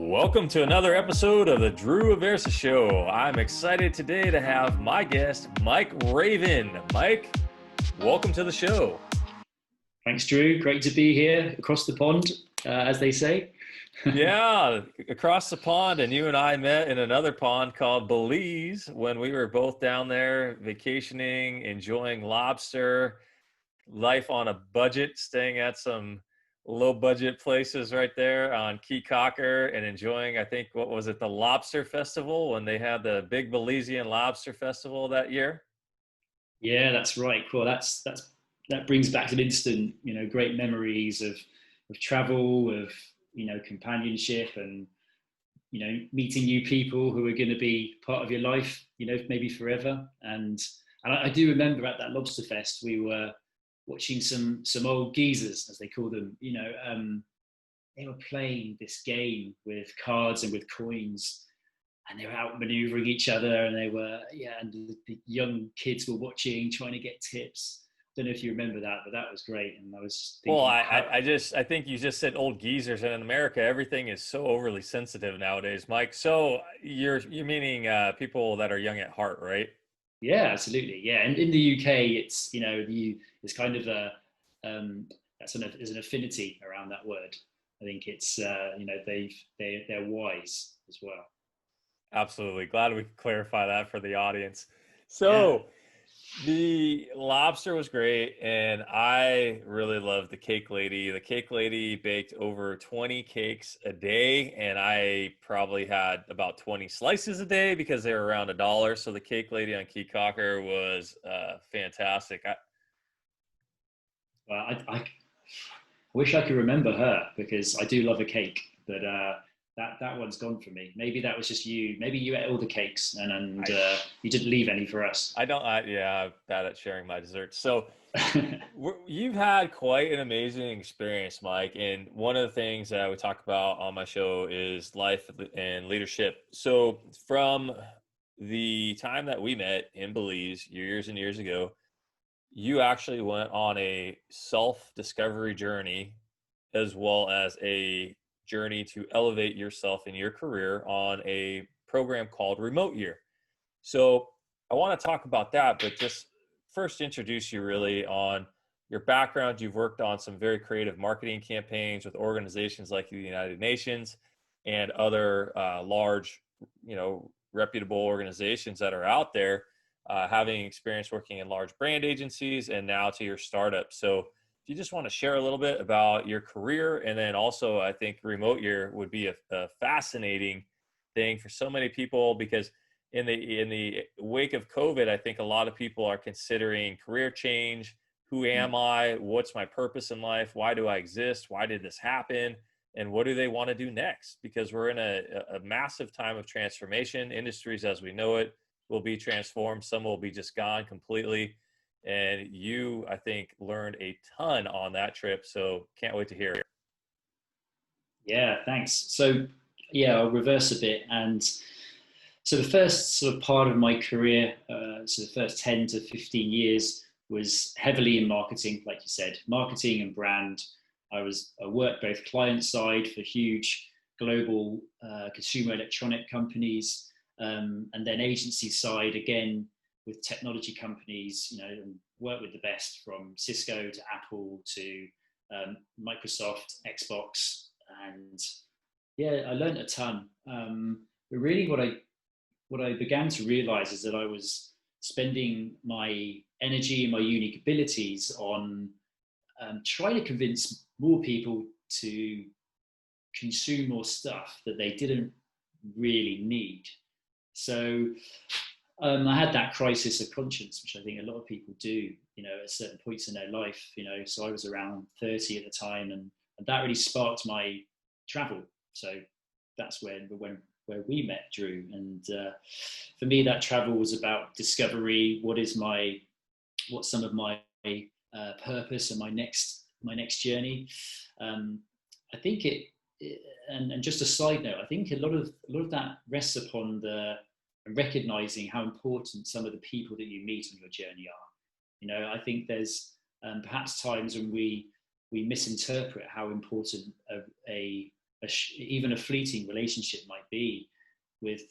Welcome to another episode of the Drew Aversa Show. I'm excited today to have my guest, Mike Raven. Mike, welcome to the show. Thanks, Drew. Great to be here across the pond, as they say. Yeah, across the pond, and you and I met in another pond called Belize when we were both down there vacationing, enjoying lobster, life on a budget, staying at some low budget places right there on Key Cocker and enjoying, I think, what was it, the Lobster Festival when they had the big Belizean Lobster Festival that year? Yeah, that's right. Cool. That brings back an instant, great memories of travel, of companionship, and meeting new people who are going to be part of your life, maybe forever. And I do remember at that Lobster Fest, we were watching some old geezers, as they call them. They were playing this game with cards and with coins, and they were out maneuvering each other, and and the young kids were watching, trying to get tips. Don't know if you remember that, but that was great. And I was Well, thinking, I think you just said old geezers, and in America, everything is so overly sensitive nowadays, Mike. So you're meaning people that are young at heart, right? yeah, absolutely, yeah. And in the UK, it's kind of there's an affinity around that word. I think it's they're wise as well. Absolutely. Glad we could clarify that for the audience. Yeah. So the lobster was great, and I really loved the cake lady. The cake lady baked over 20 cakes a day, and I probably had about 20 slices a day because they were around $1. So the cake lady on Key Cocker was fantastic. Well, I wish I could remember her because I do love a cake, but that one's gone for me. Maybe that was just you. Maybe you ate all the cakes and you didn't leave any for us. I don't, yeah, I'm bad at sharing my desserts. So you've had quite an amazing experience, Mike. And one of the things that I would talk about on my show is life and leadership. So from the time that we met in Belize years and years ago, you actually went on a self-discovery journey as well as a journey to elevate yourself in your career on a program called Remote Year. So I want to talk about that, but just first introduce you really on your background. You've worked on some very creative marketing campaigns with organizations like the United Nations and other large, reputable organizations that are out there, having experience working in large brand agencies and now to your startup. So if you just want to share a little bit about your career, and then also I think Remote Year would be a fascinating thing for so many people because in the wake of COVID, I think a lot of people are considering career change. Who am I? What's my purpose in life? Why do I exist? Why did this happen? And what do they want to do next? Because we're in a massive time of transformation. Industries as we know it will be transformed. Some will be just gone completely. And you, I think, learned a ton on that trip. So can't wait to hear it. Yeah, thanks. So yeah, I'll reverse a bit. And so the first sort of part of my career, so the first 10 to 15 years was heavily in marketing, like you said, marketing and brand. I worked both client side for huge global consumer electronic companies, and then agency side again with technology companies, and worked with the best from Cisco to Apple to Microsoft, Xbox, and yeah, I learned a ton. But really, what I began to realize is that I was spending my energy and my unique abilities on trying to convince more people to consume more stuff that they didn't really need. So I had that crisis of conscience, which I think a lot of people do, at certain points in their life. So I was around 30 at the time, and that really sparked my travel. So that's where we met, Drew. And for me, that travel was about discovery. What's some of my purpose and my next journey. I think and just a side note, I think a lot of that rests upon the recognizing how important some of the people that you meet on your journey are. I think there's perhaps times when we misinterpret how important a even a fleeting relationship might be with,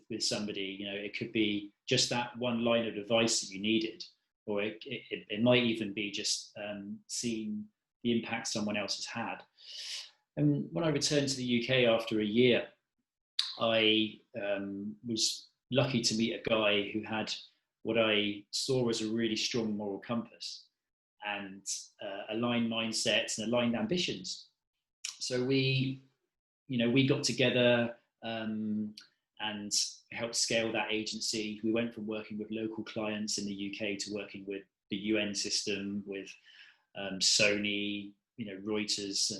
with somebody. You know, it could be just that one line of advice that you needed, or it might even be just seeing the impact someone else has had. And when I returned to the UK after a year, I was lucky to meet a guy who had what I saw as a really strong moral compass and aligned mindsets and aligned ambitions. So we got together and helped scale that agency. We went from working with local clients in the UK to working with the UN system, with Sony, Reuters,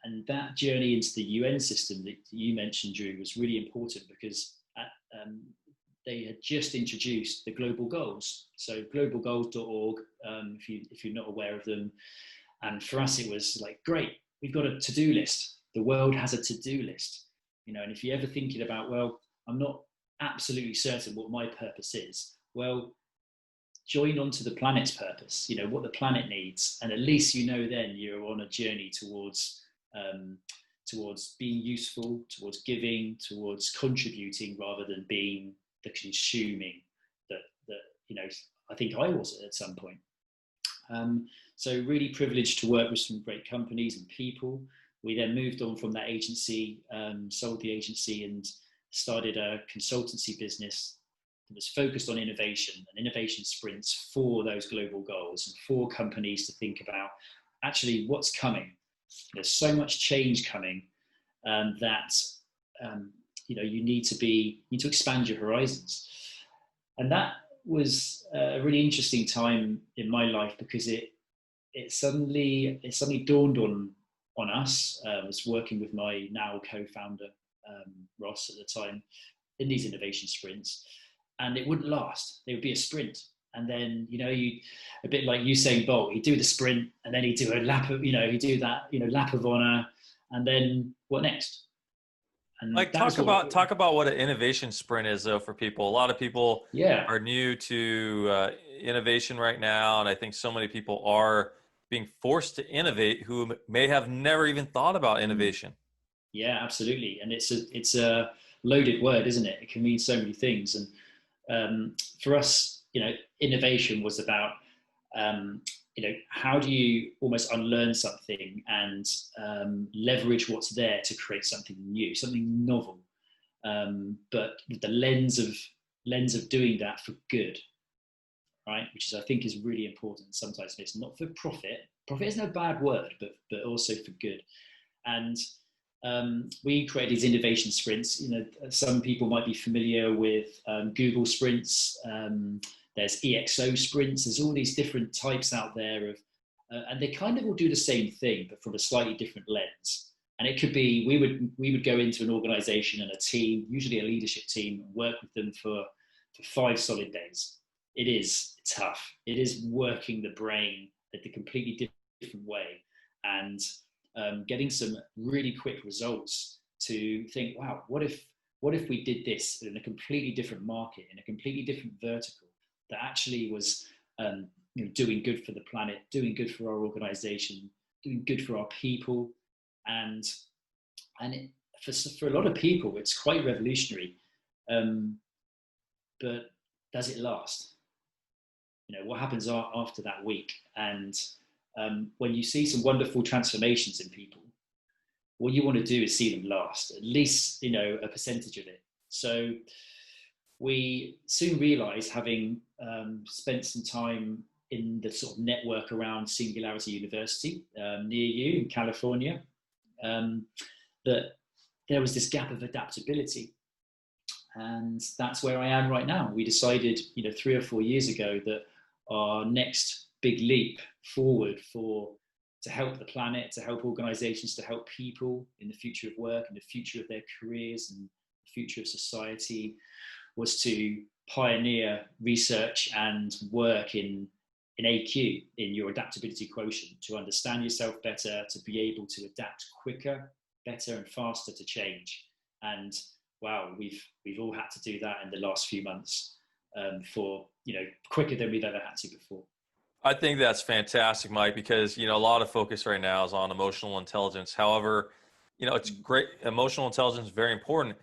and that journey into the UN system that you mentioned, Drew, was really important because they had just introduced the global goals. So globalgoals.org, if you're not aware of them. And for us, it was like, great, we've got a to-do list. The world has a to-do list. And if you're ever thinking about, well, I'm not absolutely certain what my purpose is, well, join onto the planet's purpose, what the planet needs. And at least then you're on a journey towards being useful, towards giving, towards contributing, rather than being the consuming that I think I was at some point. So really privileged to work with some great companies and people. We then moved on from that agency, sold the agency, and started a consultancy business that was focused on innovation and innovation sprints for those global goals and for companies to think about actually what's coming. There's so much change coming that you need to expand your horizons. And that was a really interesting time in my life because it suddenly dawned on us. I was working with my now co-founder Ross at the time in these innovation sprints, and it wouldn't last. They would be a sprint, and then you a bit like Usain Bolt. He'd do the sprint, and then he'd do a lap of he'd do that lap of honor, and then what next? And like talk about what an innovation sprint is, though, for people. A lot of people are new to innovation right now, and I think so many people are being forced to innovate who may have never even thought about innovation. Yeah, absolutely, and it's a loaded word, isn't it? It can mean so many things, and for us, innovation was about how do you almost unlearn something and leverage what's there to create something new, something novel, but with the lens of doing that for good, right? Which is, I think, is really important. Sometimes it's not for profit. Profit is no bad word, but also for good. And we create these innovation sprints. Some people might be familiar with Google sprints. There's EXO sprints. There's all these different types out there of, and they kind of all do the same thing, but from a slightly different lens. And it could be we would go into an organization and a team, usually a leadership team, and work with them for 5 solid days. It is tough. It is working the brain in a completely different way, and getting some really quick results to think, wow, what if we did this in a completely different market, in a completely different vertical, that actually was doing good for the planet, doing good for our organization, doing good for our people. And for a lot of people, it's quite revolutionary. But does it last? What happens after that week? And when you see some wonderful transformations in people, what you want to do is see them last, at least, a percentage of it. So we soon realized, having spent some time in the sort of network around Singularity University near you in California, that there was this gap of adaptability. And that's where I am right now. We decided, 3 or 4 years ago, that our next big leap forward to help the planet, to help organizations, to help people in the future of work and the future of their careers and the future of society, was to pioneer research and work in AQ, in your adaptability quotient, to understand yourself better, to be able to adapt quicker, better and faster to change. And wow, we've all had to do that in the last few months, for quicker than we've ever had to before. I think that's fantastic, Mike, because a lot of focus right now is on emotional intelligence. However, it's great. Emotional intelligence is very important,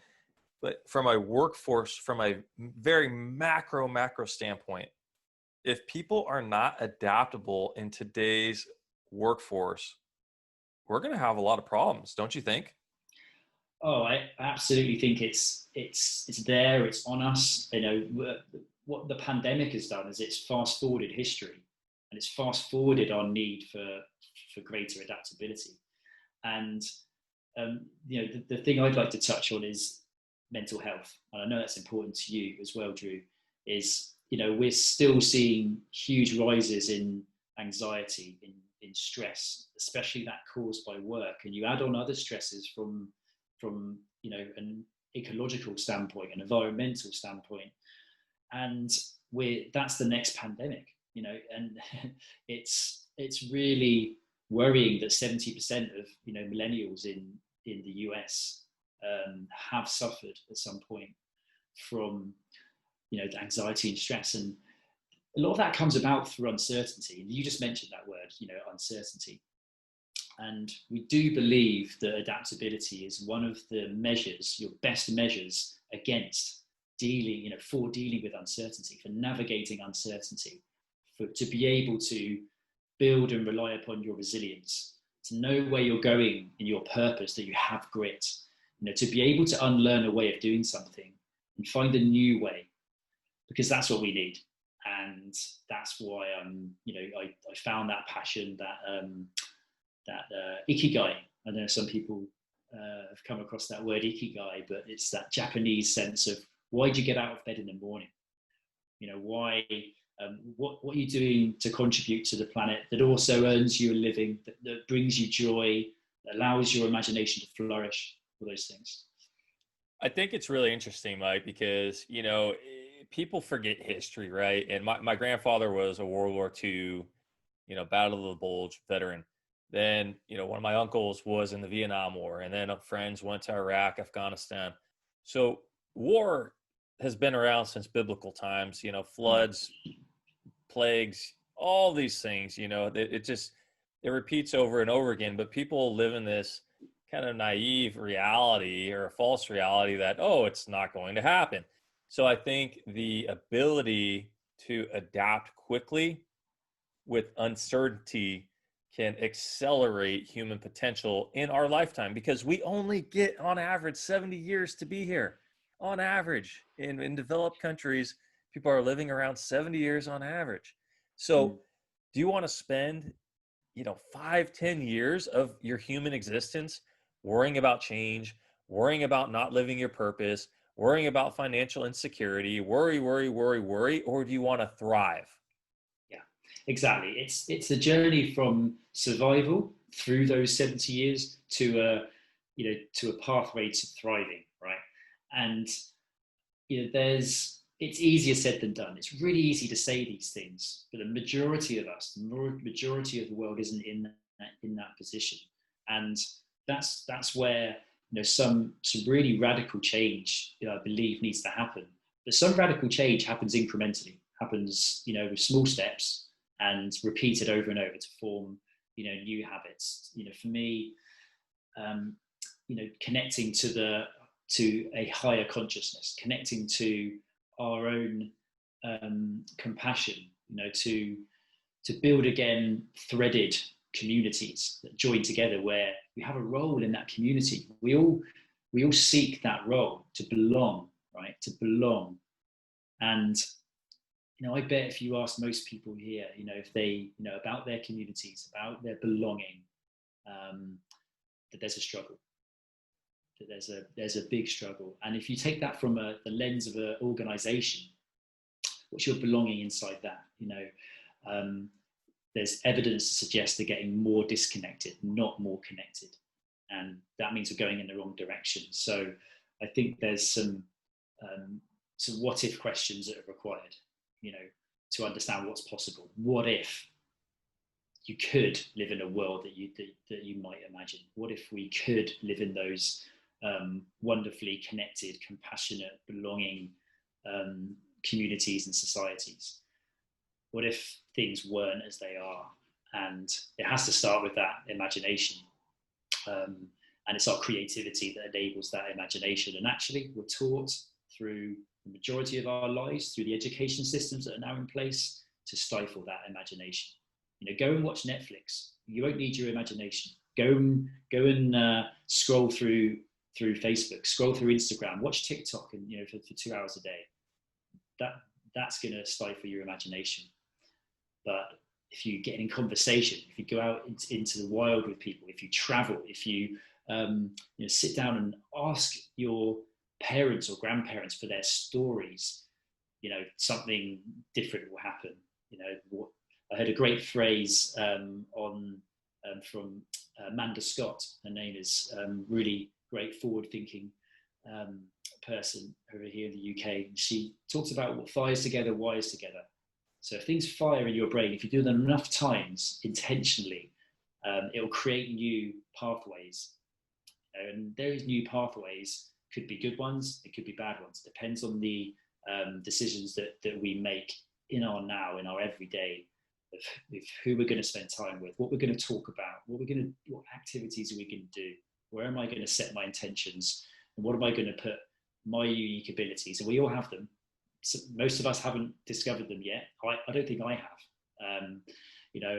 but from a workforce, from a very macro standpoint, if people are not adaptable in today's workforce, we're going to have a lot of problems, don't you think? Oh, I absolutely think it's there. It's on us. What the pandemic has done is it's fast forwarded history, and it's fast forwarded our need for greater adaptability. And the thing I'd like to touch on is mental health, and I know that's important to you as well, Drew. Is we're still seeing huge rises in anxiety, in stress, especially that caused by work, and you add on other stresses from an ecological standpoint, an environmental standpoint, and that's the next pandemic. And it's really worrying that 70% of millennials in the US have suffered at some point from the anxiety and stress, and a lot of that comes about through uncertainty. And you just mentioned that word, uncertainty. And we do believe that adaptability is one of the measures, your best measures against dealing, for dealing with uncertainty, for navigating uncertainty, to be able to build and rely upon your resilience, to know where you're going in your purpose, that you have grit, to be able to unlearn a way of doing something and find a new way, because that's what we need. And that's why I found that passion, that ikigai. I know some people have come across that word ikigai, but it's that Japanese sense of, why do you get out of bed in the morning? Why? What are you doing to contribute to the planet that also earns you a living, that brings you joy, that allows your imagination to flourish, all those things. I think it's really interesting, Mike, because, people forget history, right? And my grandfather was a World War II, Battle of the Bulge veteran. Then, one of my uncles was in the Vietnam War, and then friends went to Iraq, Afghanistan. So war has been around since biblical times, floods, plagues, all these things, it repeats over and over again. But people live in this kind of naive reality or a false reality that, oh, it's not going to happen. So I think the ability to adapt quickly with uncertainty can accelerate human potential in our lifetime, because we only get on average 70 years to be here. On average, in developed countries, people are living around 70 years on average. Mm. So do you want to spend 5-10 years of your human existence worrying about change, worrying about not living your purpose, worrying about financial insecurity, worry, or do you want to thrive? Yeah, exactly. It's a journey from survival through those 70 years to a pathway to thriving, right? And it's easier said than done. It's really easy to say these things, but the majority of us, the majority of the world isn't in that position. And that's where some really radical change, I believe, needs to happen. But some radical change happens incrementally, happens with small steps and repeated over and over to form new habits. For me, connecting to a higher consciousness, connecting to our own compassion, to build again threaded communities that join together, where we have a role in that community. We all seek that role to belong, right? To belong. And I bet if you ask most people here, if they about their communities, about their belonging, that there's a struggle, that there's a big struggle. And if you take that from the lens of an organization, what's your belonging inside that? There's evidence to suggest they're getting more disconnected, not more connected, and that means we're going in the wrong direction. So I think there's some what if questions that are required, to understand what's possible. What if you could live in a world that you might imagine? What if we could live in those wonderfully connected, compassionate, belonging communities and societies? What if things weren't as they are? And it has to start with that imagination. Um, and it's our creativity that enables that imagination. And actually, we're taught through the majority of our lives, through the education systems that are now in place, to stifle that imagination. Go and watch Netflix. You won't need your imagination. Go and scroll through Facebook, scroll through Instagram, watch TikTok, and for 2 hours a day. That's going to stifle your imagination. But if you get in conversation, if you go out into the wild with people, if you travel, if you sit down and ask your parents or grandparents for their stories, something different will happen. I heard a great phrase from Amanda Scott. Her name is really great, forward-thinking person over here in the UK. And she talks about what fires together wires together. So if things fire in your brain, if you do them enough times intentionally, it will create new pathways. And those new pathways could be good ones, it could be bad ones. It depends on the decisions that we make in our now, in our everyday, of who we're going to spend time with, what we're going to talk about, what activities are we going to do, where am I going to set my intentions, and what am I going to put my unique abilities. And we all have them. So most of us haven't discovered them yet. I don't think I have. And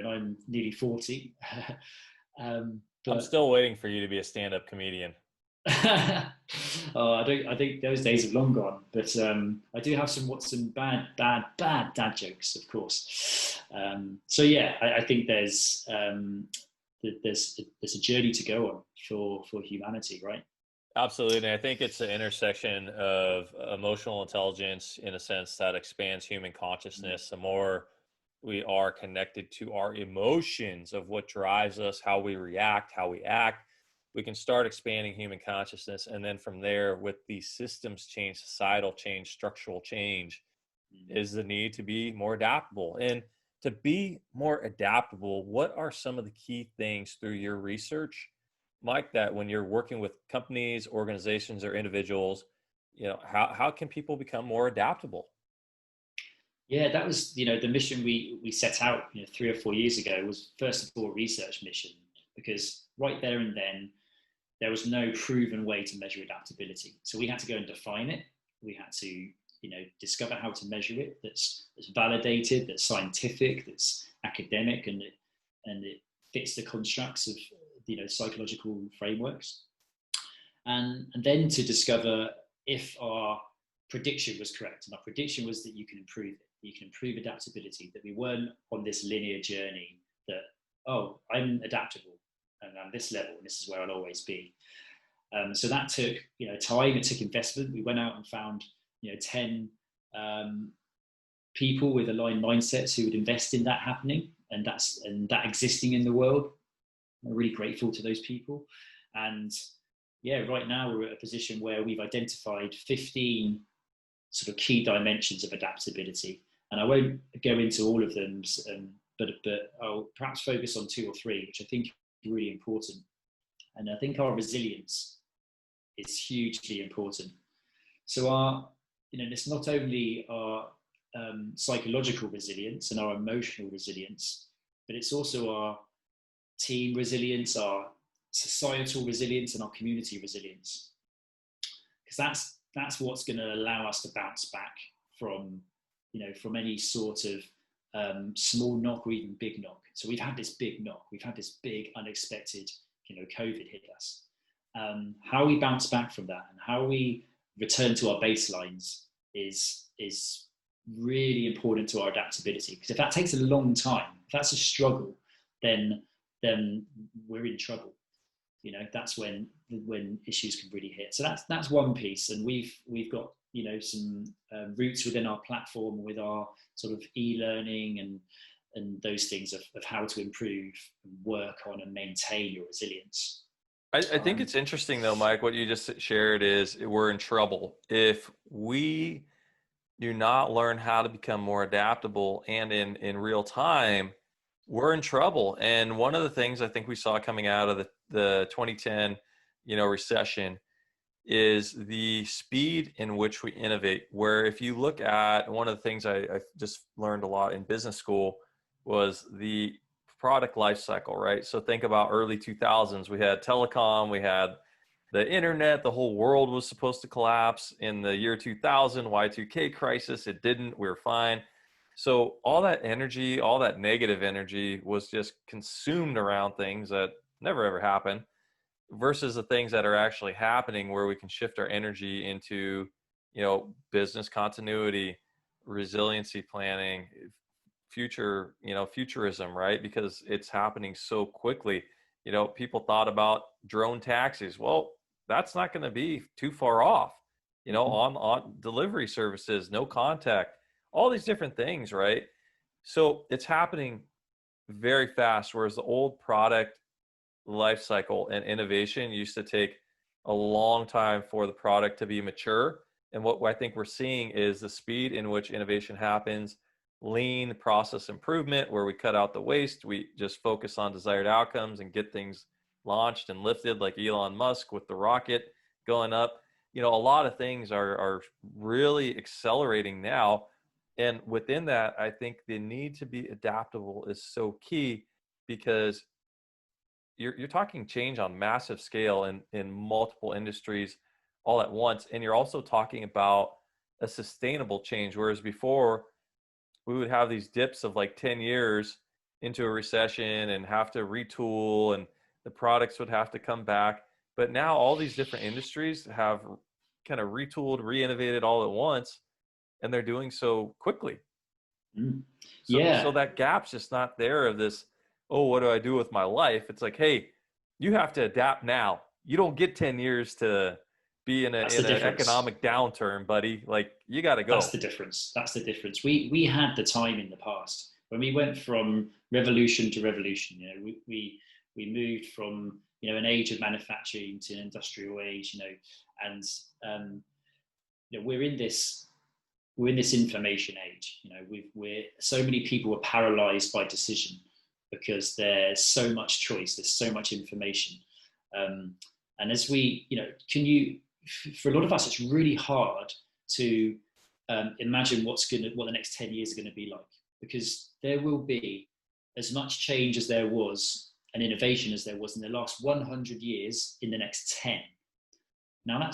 I'm nearly 40. I'm still waiting for you to be a stand-up comedian. Oh, I think those days have long gone. But I do have some bad dad jokes, of course. So yeah, I think there's a journey to go on for humanity, right? Absolutely. And I think it's an intersection of emotional intelligence in a sense that expands human consciousness. The more we are connected to our emotions of what drives us, how we react, how we act, we can start expanding human consciousness. And then from there, with the systems change, societal change, structural change, is the need to be more adaptable. And to be more adaptable, what are some of the key things through your research, Mike, that when you're working with companies, organizations, or individuals, how can people become more adaptable? Yeah, that was the mission we set out 3 or 4 years ago was first of all a research mission, because right there and then there was no proven way to measure adaptability. So we had to go and define it. We had to discover how to measure it. That's validated, that's scientific, that's academic, and it fits the constructs of psychological frameworks. And then to discover if our prediction was correct. And our prediction was that you can improve it, that you can improve adaptability, that we weren't on this linear journey that, oh, I'm adaptable and I'm this level and this is where I'll always be. So that took time, it took investment. We went out and found 10 people with aligned mindsets who would invest in that happening and that existing in the world. I'm really grateful to those people. And yeah, right now we're at a position where we've identified 15 sort of key dimensions of adaptability. And I won't go into all of them, but I'll perhaps focus on 2 or 3, which I think are really important. And I think our resilience is hugely important. So it's not only our psychological resilience and our emotional resilience, but it's also our team resilience, our societal resilience, and our community resilience. Because that's what's going to allow us to bounce back from any sort of small knock or even big knock. So we've had this big knock, we've had this big unexpected COVID hit us. How we bounce back from that and how we return to our baselines is really important to our adaptability. Because if that takes a long time, if that's a struggle, then we're in trouble. That's when issues can really hit. So that's one piece, and we've got some roots within our platform with our sort of e-learning and those things of how to improve and work on and maintain your resilience. I think it's interesting though, Mike, what you just shared is we're in trouble. If we do not learn how to become more adaptable and in real time, we're in trouble. And one of the things I think we saw coming out of the 2010, recession is the speed in which we innovate. Where if you look at one of the things I just learned a lot in business school was the product life cycle, right? So think about early 2000s. We had telecom, we had the internet, the whole world was supposed to collapse in the year 2000, Y2K crisis. It didn't, we were fine. So all that energy, all that negative energy was just consumed around things that never ever happened versus the things that are actually happening where we can shift our energy into, business continuity, resiliency planning, futurism, right? Because it's happening so quickly. People thought about drone taxis. Well, that's not going to be too far off. Mhm. On delivery services, no contact, all these different things, right? So it's happening very fast. Whereas the old product life cycle and innovation used to take a long time for the product to be mature. And what I think we're seeing is the speed in which innovation happens, lean process improvement, where we cut out the waste, we just focus on desired outcomes and get things launched and lifted, like Elon Musk with the rocket going up. A lot of things are really accelerating now. And within that, I think the need to be adaptable is so key because you're talking change on massive scale in multiple industries all at once, and you're also talking about a sustainable change, whereas before we would have these dips of like 10 years into a recession and have to retool and the products would have to come back. But now all these different industries have kind of retooled, re-innovated all at once, and they're doing so quickly. Mm. So Yeah, that gap's just not there of this, oh, what do I do with my life? It's like, hey, you have to adapt now. You don't get 10 years to be in a that's the in an difference. economic downturn, buddy. Like you got to That's go. the difference. That's the difference. We had the time in the past when we went from revolution to revolution. We moved from an age of manufacturing to an industrial age. And we're in this information age. We're so many people are paralyzed by decision because there's so much choice. There's so much information. Um, and as we, for a lot of us, it's really hard to imagine what the next 10 years are going to be like, because there will be as much change as there was and innovation as there was in the last 100 years in the next 10. Now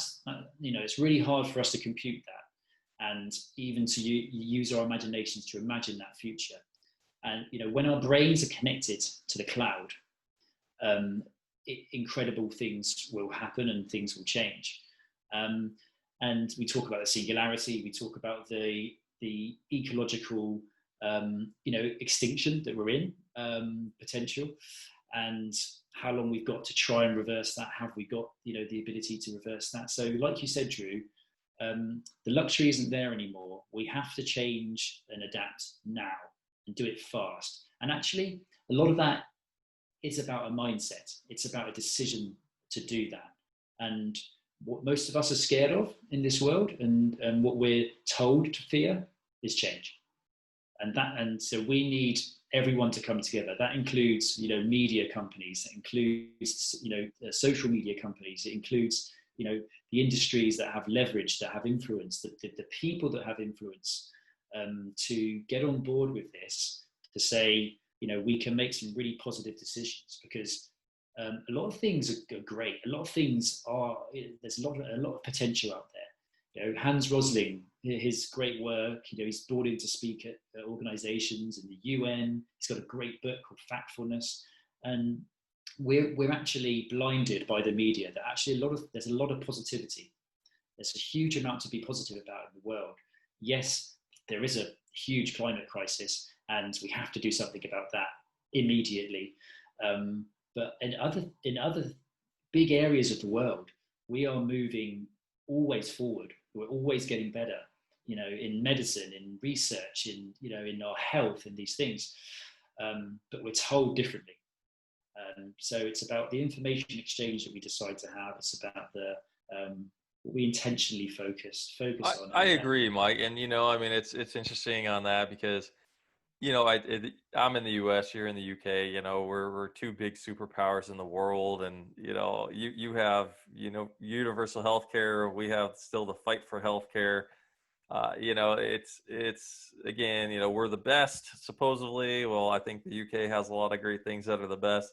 it's really hard for us to compute that, and even to use our imaginations to imagine that future. And when our brains are connected to the cloud, um, incredible things will happen and things will change. Um, and we talk about the singularity. We talk about the ecological extinction that we're in, potential, and how long we've got to try and reverse that. Have we got the ability to reverse that? So, like you said, Drew, the luxury isn't there anymore. We have to change and adapt now and do it fast. And actually, a lot of that is about a mindset. It's about a decision to do that. And what most of us are scared of in this world, and what we're told to fear, is change. And so we need everyone to come together. That includes media companies. It includes social media companies. It includes the industries that have leverage, that have influence, the people that have influence, to get on board with this, to say we can make some really positive decisions, because a lot of things are great. A lot of things there's a lot of potential out there. Hans Rosling, his great work. He's brought in to speak at organisations in the UN. He's got a great book called Factfulness, and we're actually blinded by the media that actually there's a lot of positivity. There's a huge amount to be positive about in the world. Yes, there is a huge climate crisis, and we have to do something about that immediately. But in other big areas of the world, we are moving always forward. We're always getting better. In medicine, in research, in our health, and these things. But we're told differently. So it's about the information exchange that we decide to have. It's about what we intentionally focus I, on, I and agree, Mike. And I mean, it's interesting on that because I'm in the U.S. You're in the UK. We're two big superpowers in the world, and you have universal healthcare. We have still the fight for healthcare. It's again, we're the best supposedly. Well, I think the UK has a lot of great things that are the best.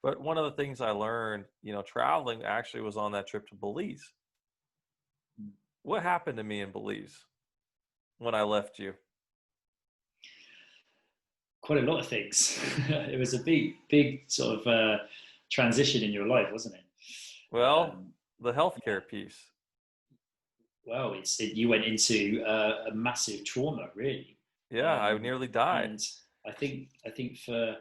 But one of the things I learned, traveling actually was on that trip to Belize. What happened to me in Belize when I left you? Quite a lot of things. It was a big sort of transition in your life, wasn't it? Well, Um, the healthcare piece. well, you went into a massive trauma, really, Yeah, I um, nearly died. and I think for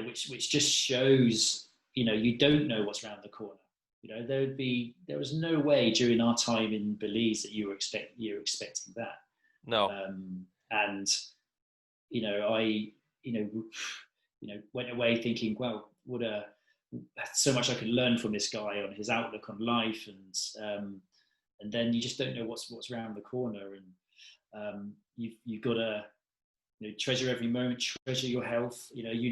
which just shows you don't know what's around the corner. There was no way during our time in Belize that you were expecting that, No, and I went away thinking, well, what a so much I could learn from this guy on his outlook on life, and then you just don't know what's around the corner, and you've got to treasure every moment, treasure your health. You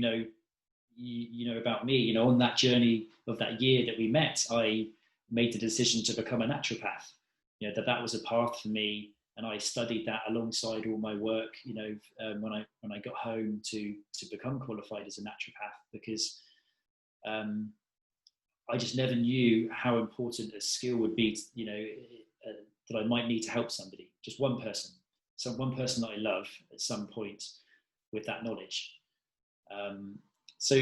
know about me. On that journey of that year that we met, I made the decision to become a naturopath. That was a path for me, and I studied that alongside all my work. When I got home to become qualified as a naturopath, because um, I just never knew how important a skill would be. That I might need to help somebody, just one person that I love at some point with that knowledge. Um, so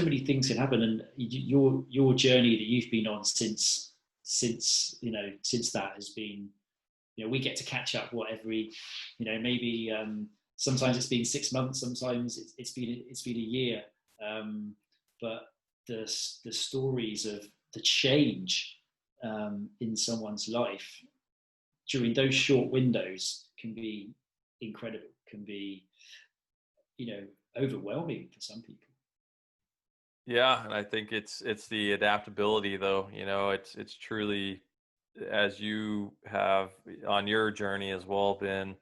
many things can happen, and your journey that you've been on since that has been. We get to catch up every, maybe sometimes it's been 6 months, sometimes it's been a year, but the stories of the change in someone's life during those short windows can be incredible, can be you know overwhelming for some people. yeah, and I think it's the adaptability though. It's truly, as you have on your journey as well, been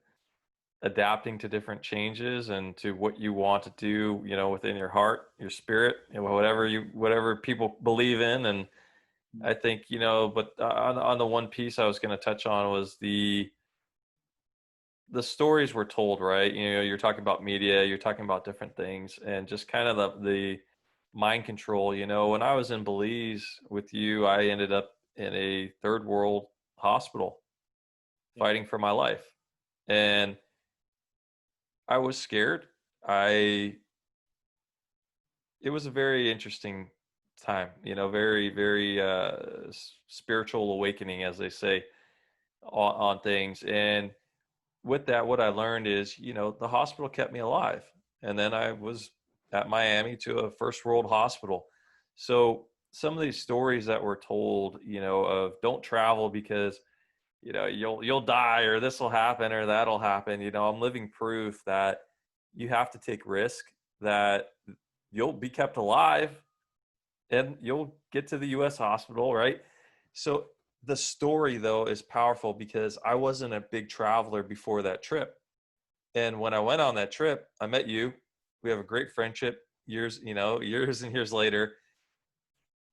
adapting to different changes and to what you want to do, within your heart, your spirit, whatever people believe in. And I think, but on the one piece I was going to touch on was the stories were told, right? You're talking about media, you're talking about different things, and just kind of the mind control. When I was in Belize with you, I ended up in a third world hospital Yeah, fighting for my life. And I was scared. I It was a very interesting time, very, very spiritual awakening, as they say, on things. And with that, what I learned is, the hospital kept me alive. And then I was at Miami to a first world hospital. So some of these stories that were told, of don't travel because, you'll die, or this will happen or that'll happen. I'm living proof that you have to take risk, that you'll be kept alive and you'll get to the US hospital, right? So the story though is powerful because I wasn't a big traveler before that trip. And when I went on that trip, I met you. We have a great friendship years and years later.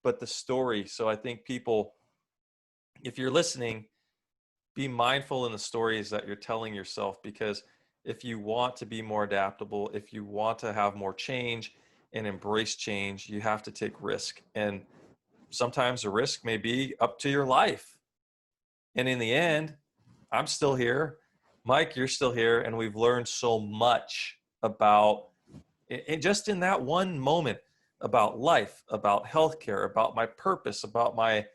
But the story, so I think people, if you're listening, be mindful in the stories that you're telling yourself, because if you want to be more adaptable, if you want to have more change and embrace change, you have to take risk. And sometimes the risk may be up to your life. And in the end, I'm still here. Mike, you're still here. And we've learned so much about, and just in that one moment, about life, about healthcare, about my purpose, about my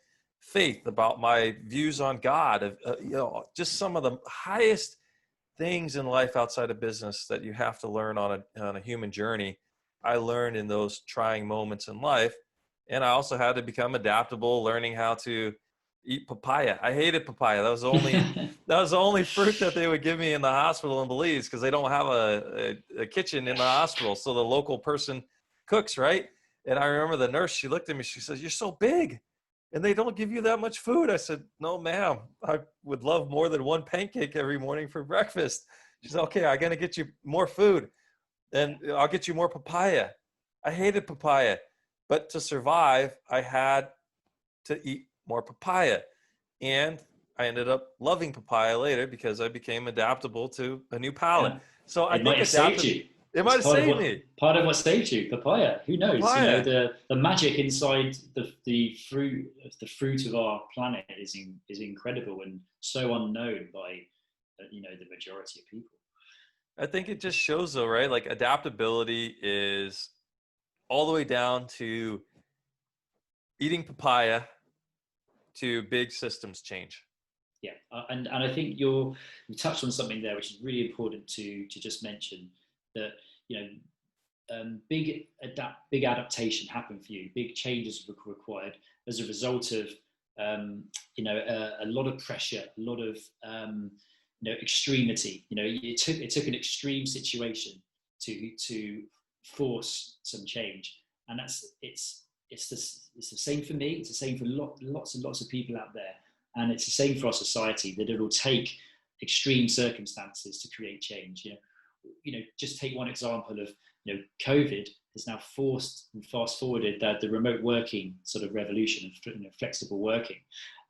faith, about my views on God, just some of the highest things in life outside of business that you have to learn on a human journey. I learned in those trying moments in life. And I also had to become adaptable, learning how to eat papaya. I hated papaya. That was the only fruit that they would give me in the hospital in Belize, because they don't have a kitchen in the hospital. So the local person cooks, right? And I remember the nurse, she looked at me, she says, "You're so big and they don't give you that much food." I said, "No, ma'am, I would love more than one pancake every morning for breakfast." She said, "Okay, I'm going to get you more food." and I'll get you more papaya. I hated papaya, but to survive, I had to eat more papaya. And I ended up loving papaya later because I became adaptable to a new palate. Yeah, So I it might think have saved adaptive, you. it It's might have saved me. part of what saved you. Papaya. Who knows? You know, Papaya. the magic inside the fruit of our planet is incredible and so unknown by the majority of people. I think it just shows though, right? Like adaptability is all the way down to eating papaya to big systems change. Yeah, and I think you touched on something there which is really important to just mention, that you know big adaptation happened for you, big changes were required as a result of a lot of pressure, a lot of extremity. It took an extreme situation to force some change, and it's the same for me. It's the same for lots and lots of people out there, and it's the same for our society, that it'll take extreme circumstances to create change. Just take one example of COVID has now forced and fast forwarded the remote working sort of revolution of flexible working,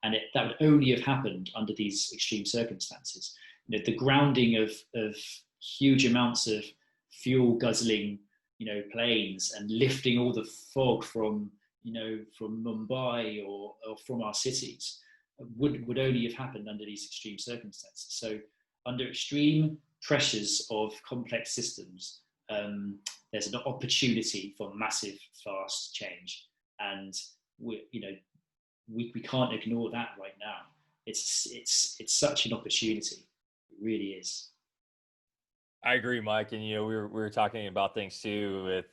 and that would only have happened under these extreme circumstances. The grounding of huge amounts of fuel guzzling planes, and lifting all the fog from Mumbai or from our cities would only have happened under these extreme circumstances. So under extreme pressures of complex systems, there's an opportunity for massive, fast change, and we can't ignore that right now. It's such an opportunity. It really is. I agree, Mike. And we were talking about things too with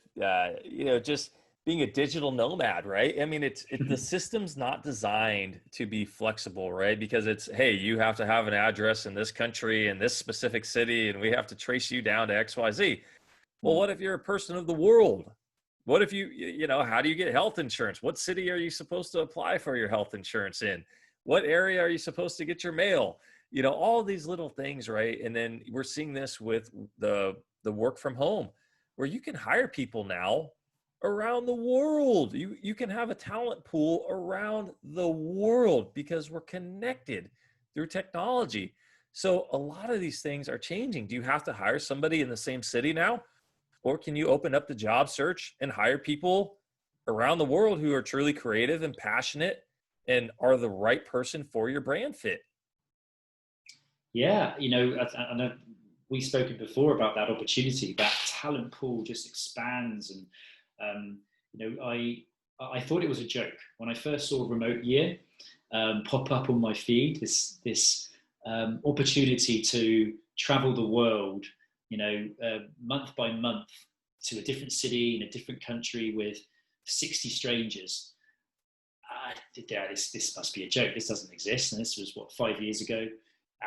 just being a digital nomad, right? I mean, the system's not designed to be flexible, right? Because it's, hey, you have to have an address in this country in this specific city, and we have to trace you down to XYZ. Well, what if you're a person of the world? What if how do you get health insurance? What city are you supposed to apply for your health insurance in? What area are you supposed to get your mail? All these little things, right? And then we're seeing this with the work from home, where you can hire people now around the world. You can have a talent pool around the world because we're connected through technology. So a lot of these things are changing. Do you have to hire somebody in the same city now? Or can you open up the job search and hire people around the world who are truly creative and passionate and are the right person for your brand fit? Yeah, I know we've spoken before about that opportunity. That talent pool just expands, and I thought it was a joke when I first saw Remote Year pop up on my feed. This opportunity to travel the world, month by month, to a different city in a different country with 60 strangers. This must be a joke. This doesn't exist. And this was 5 years ago,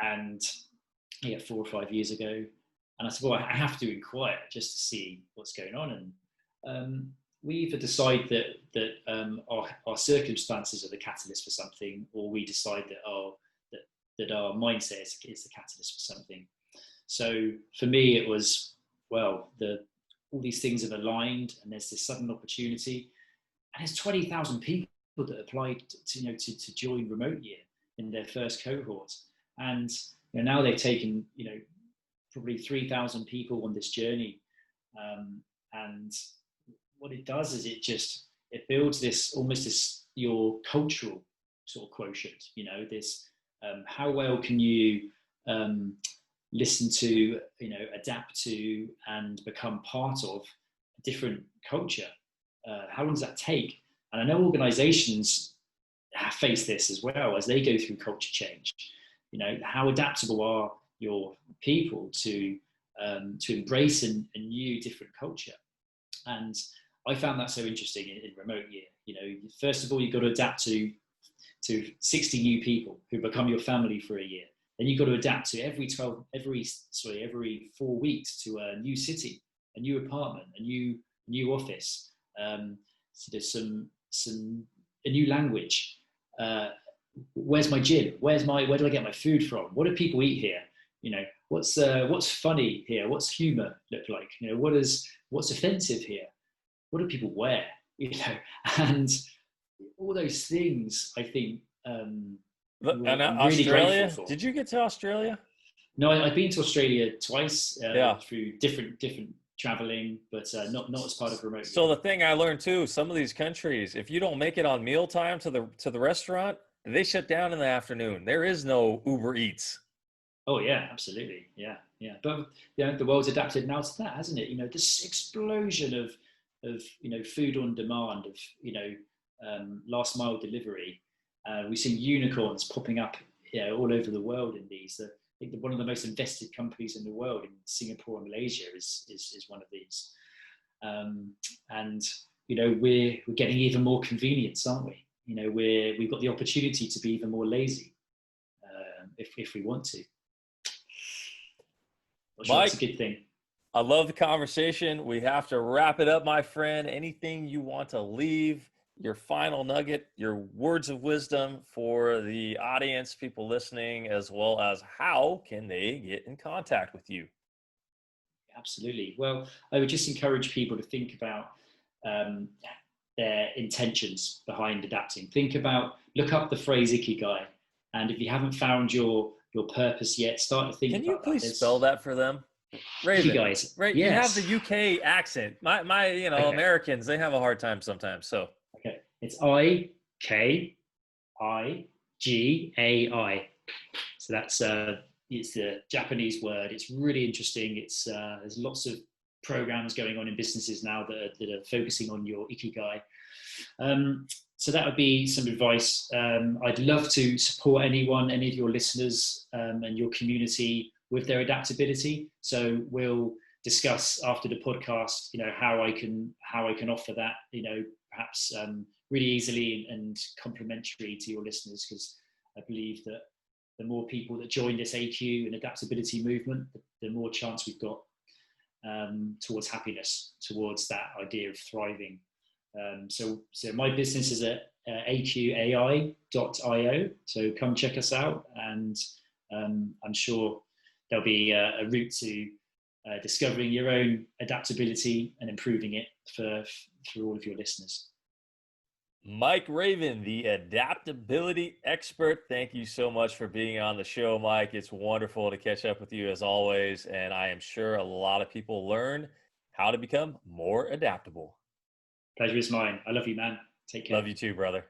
and 4 or 5 years ago. And I said, well, I have to inquire just to see what's going on. And we either decide that our circumstances are the catalyst for something, or we decide that our mindset is the catalyst for something. So for me, it was, well, all these things have aligned, and there's this sudden opportunity, and there's 20,000 people that applied to join Remote Year in their first cohort, and now they've taken probably 3,000 people on this journey, and what it does is it builds this your cultural sort of quotient. This how well can you listen to, adapt to, and become part of a different culture. How long does that take? And I know organizations face this as well as they go through culture change. How adaptable are your people to embrace a new, different culture? And I found that so interesting in Remote Year. First of all, you've got to adapt to 60 new people who become your family for a year. Then you've got to adapt to every 4 weeks to a new city, a new apartment, a new office, so there's a new language. Where's my gym? Where do I get my food from? What do people eat here? what's funny here? What's humor look like? You know, what's offensive here? What do people wear? You know, and all those things I think And I'm really grateful Australia? for. Did you get to Australia? No, I've been to Australia twice Yeah. through different traveling, but not as part of remote So uni. the thing I learned too, some of these countries, if you don't make it on mealtime to the restaurant, they shut down in the afternoon. There is no Uber Eats. Oh yeah, absolutely, yeah, yeah. But you know, the world's adapted now to that, hasn't it? You know, this explosion of you know food on demand, of you know last mile delivery. We've seen unicorns popping up, you know, all over the world in these. I think one of the most invested companies in the world in Singapore and Malaysia is one of these. Um, and you know, we're getting even more convenience, aren't we? You know, we've got the opportunity to be even more lazy if we want to. Not sure that's a Mike, good thing. I love the conversation. We have to wrap it up, my friend. Anything you want to leave, your final nugget, your words of wisdom for the audience, people listening, as well as how can they get in contact with you? Absolutely. Well, I would just encourage people to think about um, their intentions behind adapting. Look up the phrase ikigai, and if you haven't found your purpose yet, start to think Can you about that. please spell There's that for them? Raven, ikigai. right? You have the Yes. UK accent. Okay. Americans, they have a hard time sometimes. So, Okay. It's Ikigai. So that's it's the Japanese word. It's really interesting. There's lots of programs going on in businesses now that are focusing on your ikigai. Um, so that would be some advice. I'd love to support any of your listeners and your community with their adaptability. So we'll discuss after the podcast, you know, how I can offer that, you know, perhaps really easily and complementary to your listeners, because I believe that the more people that join this AQ and adaptability movement, the more chance we've got towards happiness, towards that idea of thriving. So my business is at aqai.io. So come check us out, and I'm sure there'll be a route to discovering your own adaptability and improving it for all of your listeners. Mike Raven, the adaptability expert. Thank you so much for being on the show, Mike. It's wonderful to catch up with you as always. And I am sure a lot of people learn how to become more adaptable. Pleasure is mine. I love you, man. Take care. Love you too, brother.